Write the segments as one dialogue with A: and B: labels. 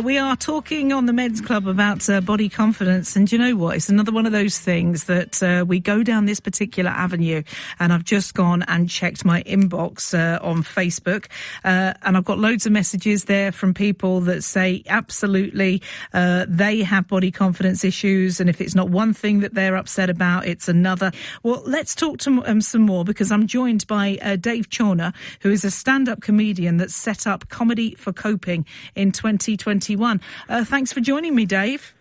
A: We are talking on the Men's Club about body confidence, and you know what? It's another one of those things that we go down this particular avenue, and I've just gone and checked my inbox on Facebook, and I've got loads of messages there from people that say absolutely they have body confidence issues, and if it's not one thing that they're upset about, it's another. Well, let's talk to some more, because I'm joined by Dave Chawner, who is a stand-up comedian that set up Comedy for Coping in 2021. Thanks for joining me, Dave.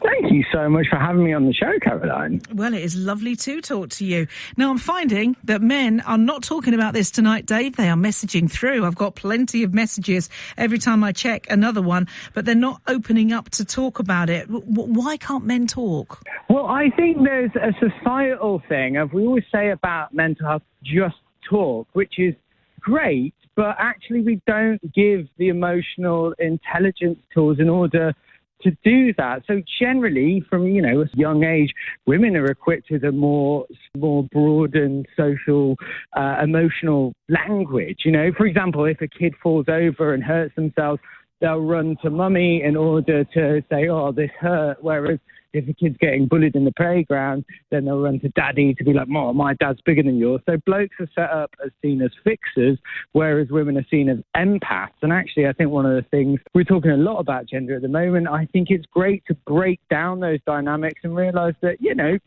B: Thank you so much for having me on the show, Caroline.
A: Well, it is lovely to talk to you. Now, I'm finding that men are not talking about this tonight, Dave. They are messaging through. I've got plenty of messages every time I check another one, but they're not opening up to talk about it. Why can't men talk?
B: Well, I think there's a societal thing of, we always say about mental health, just talk, which is great, but actually we don't give the emotional intelligence tools in order to do that. So generally, from a young age, women are equipped with a more broadened social, emotional language. For example, if a kid falls over and hurts themselves, they'll run to mummy in order to say, "Oh, this hurt." Whereas if a kid's getting bullied in the playground, then they'll run to daddy to be like, "Mom, my dad's bigger than yours." So blokes are set up as seen as fixers, whereas women are seen as empaths. And actually, I think one of the things, we're talking a lot about gender at the moment, I think it's great to break down those dynamics and realise that,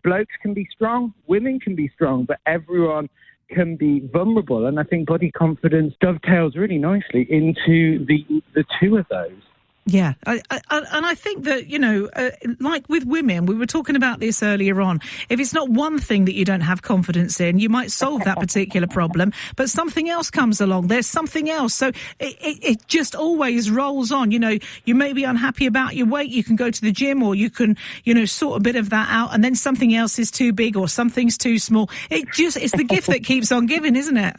B: blokes can be strong, women can be strong, but everyone can be vulnerable. And I think body confidence dovetails really nicely into the two of those.
A: Yeah, and I think that, like with women, we were talking about this earlier on, if it's not one thing that you don't have confidence in, you might solve that particular problem, but something else comes along, there's something else. So it just always rolls on. You may be unhappy about your weight, you can go to the gym, or you can, sort a bit of that out, and then something else is too big or something's too small. It's the gift that keeps on giving, isn't it?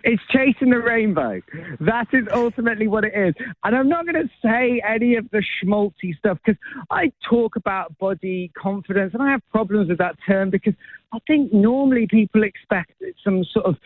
B: It's chasing the rainbow. That is ultimately what it is. And I'm not going to say any of the schmaltzy stuff, because I talk about body confidence and I have problems with that term, because I think normally people expect some sort of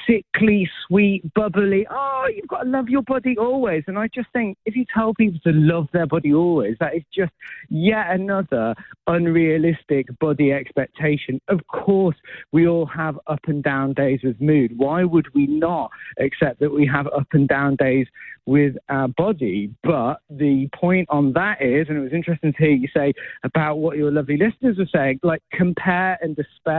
B: sickly, sweet, bubbly, you've got to love your body always. And I just think if you tell people to love their body always, that is just yet another unrealistic body expectation. Of course, we all have up and down days with mood. Why would we not accept that we have up and down days with our body? But the point on that is, and it was interesting to hear you say about what your lovely listeners were saying, like compare and despair.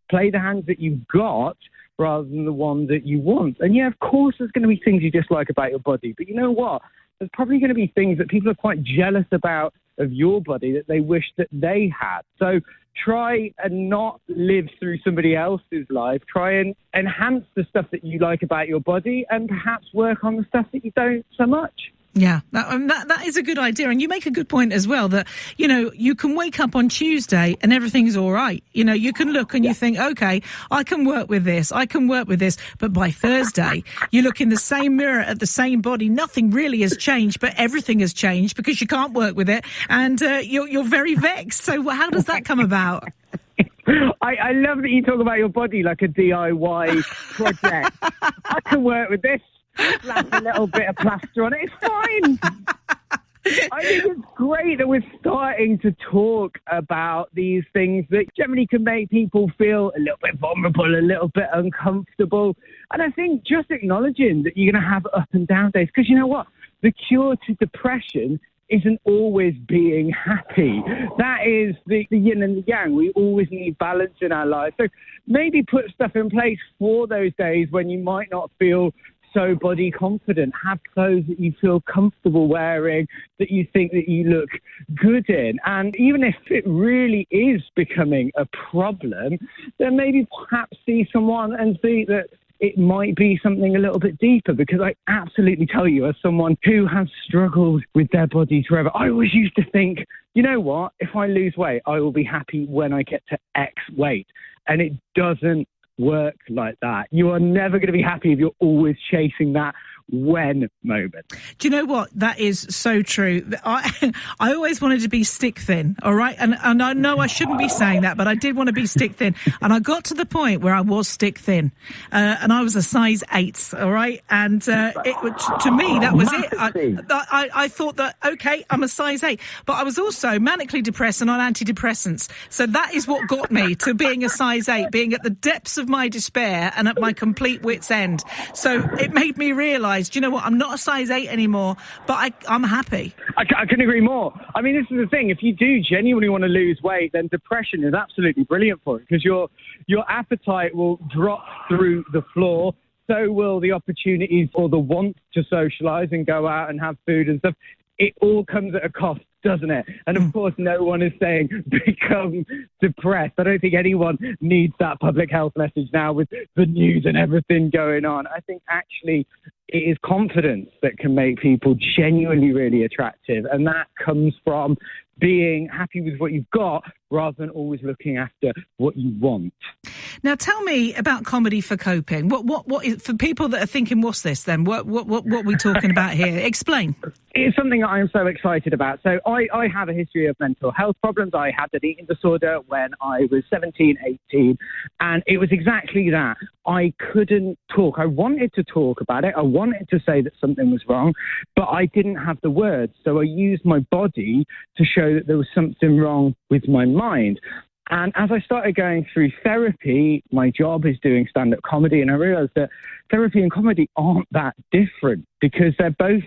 B: Play the hands that you've got rather than the one that you want. And yeah, of course there's going to be things you dislike about your body, but you know what? There's probably going to be things that people are quite jealous about of your body that they wish that they had. So try and not live through somebody else's life. Try and enhance the stuff that you like about your body, and perhaps work on the stuff that you don't so much.
A: Yeah, that is a good idea. And you make a good point as well that, you can wake up on Tuesday and everything's all right. You can look and you think, okay, I can work with this. But by Thursday, you look in the same mirror at the same body. Nothing really has changed, but everything has changed because you can't work with it. And you're very vexed. So how does that come about?
B: I love that you talk about your body like a DIY project. I can work with this. Slap a little bit of plaster on it. It's fine. I think it's great that we're starting to talk about these things that generally can make people feel a little bit vulnerable, a little bit uncomfortable. And I think just acknowledging that you're going to have up and down days, because you know what? The cure to depression isn't always being happy. That is the yin and the yang. We always need balance in our lives. So maybe put stuff in place for those days when you might not feel so body confident. Have clothes that you feel comfortable wearing, that you think that you look good in. And even if it really is becoming a problem, then maybe perhaps see someone and see that it might be something a little bit deeper, because I absolutely tell you, as someone who has struggled with their body forever, I always used to think, you know what, if I lose weight, I will be happy when I get to X weight. And it doesn't work like that. You are never going to be happy if you're always chasing that when moment.
A: Do you know what? That is so true. I always wanted to be stick thin, all right? And I know I shouldn't be saying that, but I did want to be stick thin. And I got to the point where I was stick thin. And I was a size 8, all right? And to me, that was it. I thought that, okay, I'm a size 8. But I was also manically depressed and on antidepressants. So that is what got me to being a size 8, being at the depths of my despair and at my complete wit's end. So it made me realise, do you know what? I'm not a size 8 anymore, but I'm happy.
B: I couldn't agree more. I mean, this is the thing. If you do genuinely want to lose weight, then depression is absolutely brilliant for it, because your appetite will drop through the floor. So will the opportunities or the want to socialise and go out and have food and stuff. It all comes at a cost, doesn't it? And of course, no one is saying become depressed. I don't think anyone needs that public health message now with the news and everything going on. I think actually it is confidence that can make people genuinely really attractive. And that comes from being happy with what you've got rather than always looking after what you want.
A: Now, tell me about comedy for coping. What is, for people that are thinking, what's this then? What are we talking about here? Explain.
B: It's something that I'm so excited about. So I have a history of mental health problems. I had an eating disorder when I was 17, 18, and it was exactly that. I couldn't talk. I wanted to talk about it. I wanted to say that something was wrong, but I didn't have the words. So I used my body to show that there was something wrong with my mind. And as I started going through therapy, my job is doing stand-up comedy, and I realized that therapy and comedy aren't that different because they're both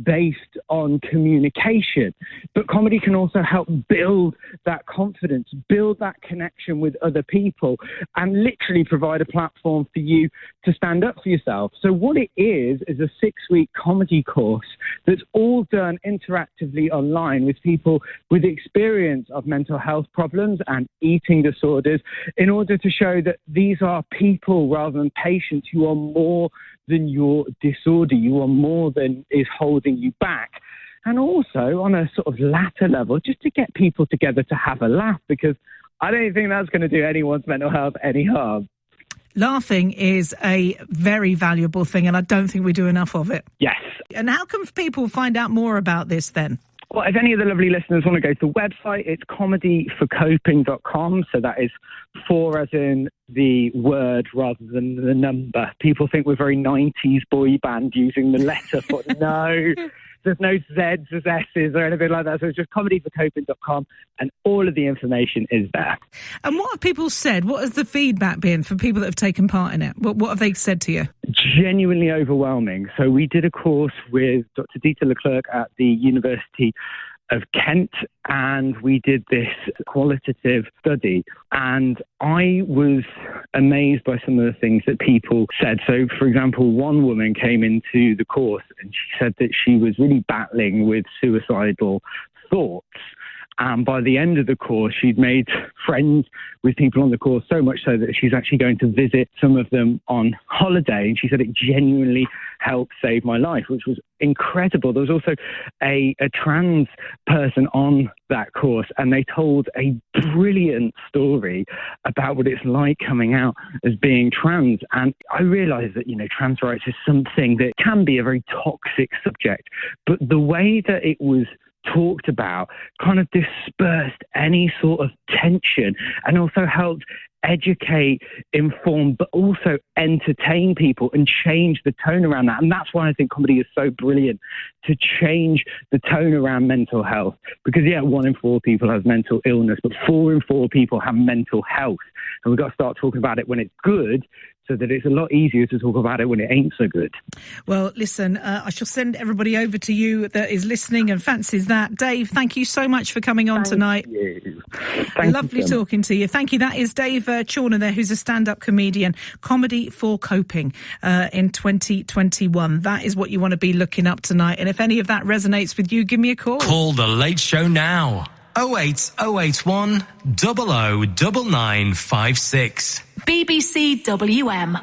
B: based on communication. But comedy can also help build that confidence, build that connection with other people, and literally provide a platform for you to stand up for yourself. So what it is a 6-week comedy course that's all done interactively online with people with experience of mental health problems and eating disorders, in order to show that these are people rather than patients. You are more than your disorder. You are more than is holding you back. And also on a sort of latter level, just to get people together to have a laugh, because I don't think that's going to do anyone's mental health any harm.
A: Laughing is a very valuable thing, and I don't think we do enough of it.
B: Yes.
A: And how can people find out more about this then?
B: Well, if any of the lovely listeners want to go to the website, it's comedyforcoping.com. So that is 4 as in the word rather than the number. People think we're very 90s boy band using the letter, but no. There's no Z's as S's or anything like that. So it's just comedyforcoping.com, and all of the information is there.
A: And what have people said? What has the feedback been for people that have taken part in it? What have they said to you?
B: Genuinely overwhelming. So we did a course with Dr. Dieter Leclerc at the University of Kent, and we did this qualitative study, and I was amazed by some of the things that people said. So, for example, one woman came into the course and she said that she was really battling with suicidal thoughts. And by the end of the course, she'd made friends with people on the course, so much so that she's actually going to visit some of them on holiday. And she said it genuinely helped save my life, which was incredible. There was also a trans person on that course, and they told a brilliant story about what it's like coming out as being trans. And I realized that, trans rights is something that can be a very toxic subject, but the way that it was talked about kind of dispersed any sort of tension, and also helped educate, inform, but also entertain people and change the tone around that. And that's why I think comedy is so brilliant, to change the tone around mental health. Because, 1 in 4 people has mental illness, but 4 in 4 people have mental health. And we've got to start talking about it when it's good, so that it's a lot easier to talk about it when it ain't so good.
A: Well, listen, I shall send everybody over to you that is listening and fancies that. Dave, thank you so much for coming on tonight. Lovely talking to you. Thank you. That is Dave Chawner there, who's a stand-up comedian. Comedy for Coping in 2021. That is what you want to be looking up tonight. And if any of that resonates with you, give me a call.
C: Call The Late Show now. 08081 009956.
D: BBC WM.